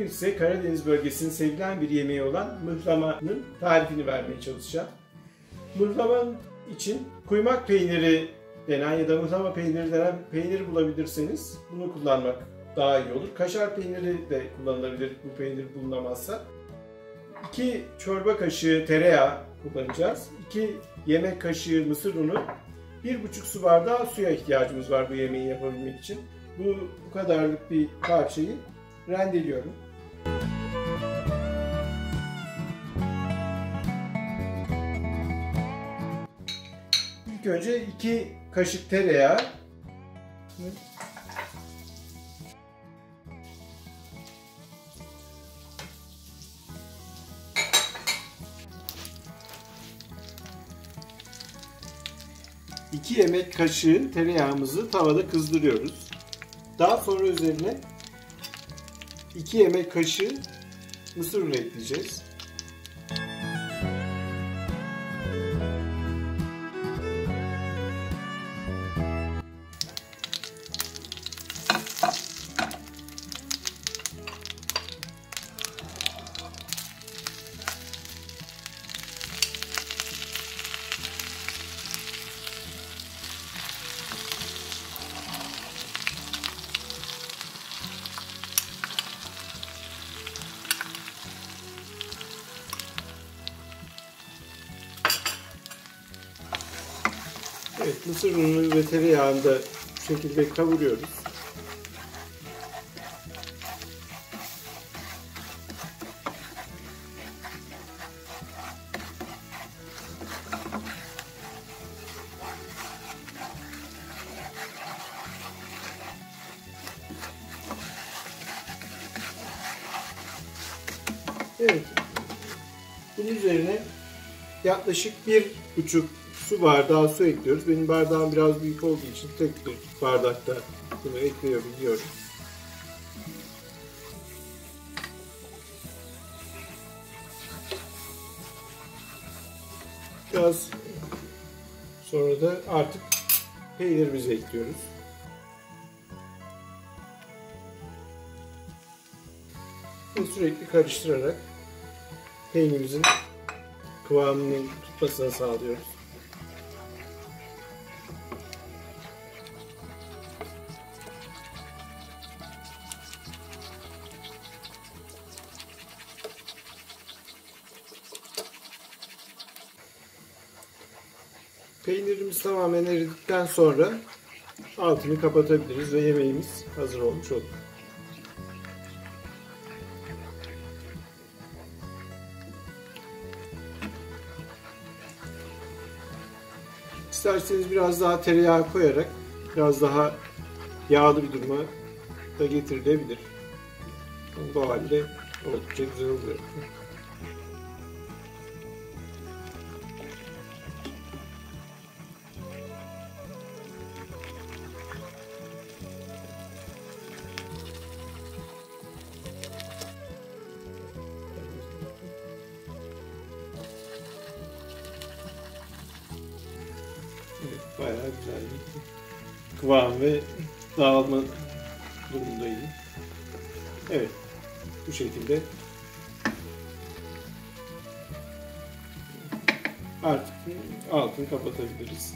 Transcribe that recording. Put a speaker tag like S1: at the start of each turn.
S1: Bugün size Karadeniz bölgesinin sevilen bir yemeği olan mıhlamanın tarifini vermeye çalışacağım. Mıhlamanın için kuymak peyniri denen ya da mıhlama peyniri denen peyniri bulabilirseniz bunu kullanmak daha iyi olur. Kaşar peyniri de kullanılabilir bu peynir bulunamazsa. 2 çorba kaşığı tereyağı kullanacağız. 2 yemek kaşığı mısır unu, 1,5 su bardağı suya ihtiyacımız var bu yemeği yapabilmek için. Bu kadarlık bir parçayı rendeliyorum. İlk önce 2 kaşık tereyağı, İki yemek kaşığı tereyağımızı tavada kızdırıyoruz. Daha sonra üzerine 2 yemek kaşığı mısır unu ekleyeceğiz. Evet, mısır unu ve tereyağını da bu şekilde kavuruyoruz. Evet, bunun üzerine yaklaşık 1,5 su bardağı su ekliyoruz. Benim bardağım biraz büyük olduğu için tek bir bardakta bunu ekleyebiliyorum. Biraz sonra da artık peynirimizi ekliyoruz. Ve sürekli karıştırarak peynirimizin kıvamını tutmasını sağlıyoruz. Peynirimiz tamamen eridikten sonra altını kapatabiliriz ve yemeğimiz hazır olmuş olur. İsterseniz biraz daha tereyağı koyarak biraz daha yağlı bir duruma da getirilebilir. Bu halde oldukça güzel oluyor. Evet, bayağı güzel bir kıvam ve dağılma durumundayım. Evet, bu şekilde artık altını kapatabiliriz.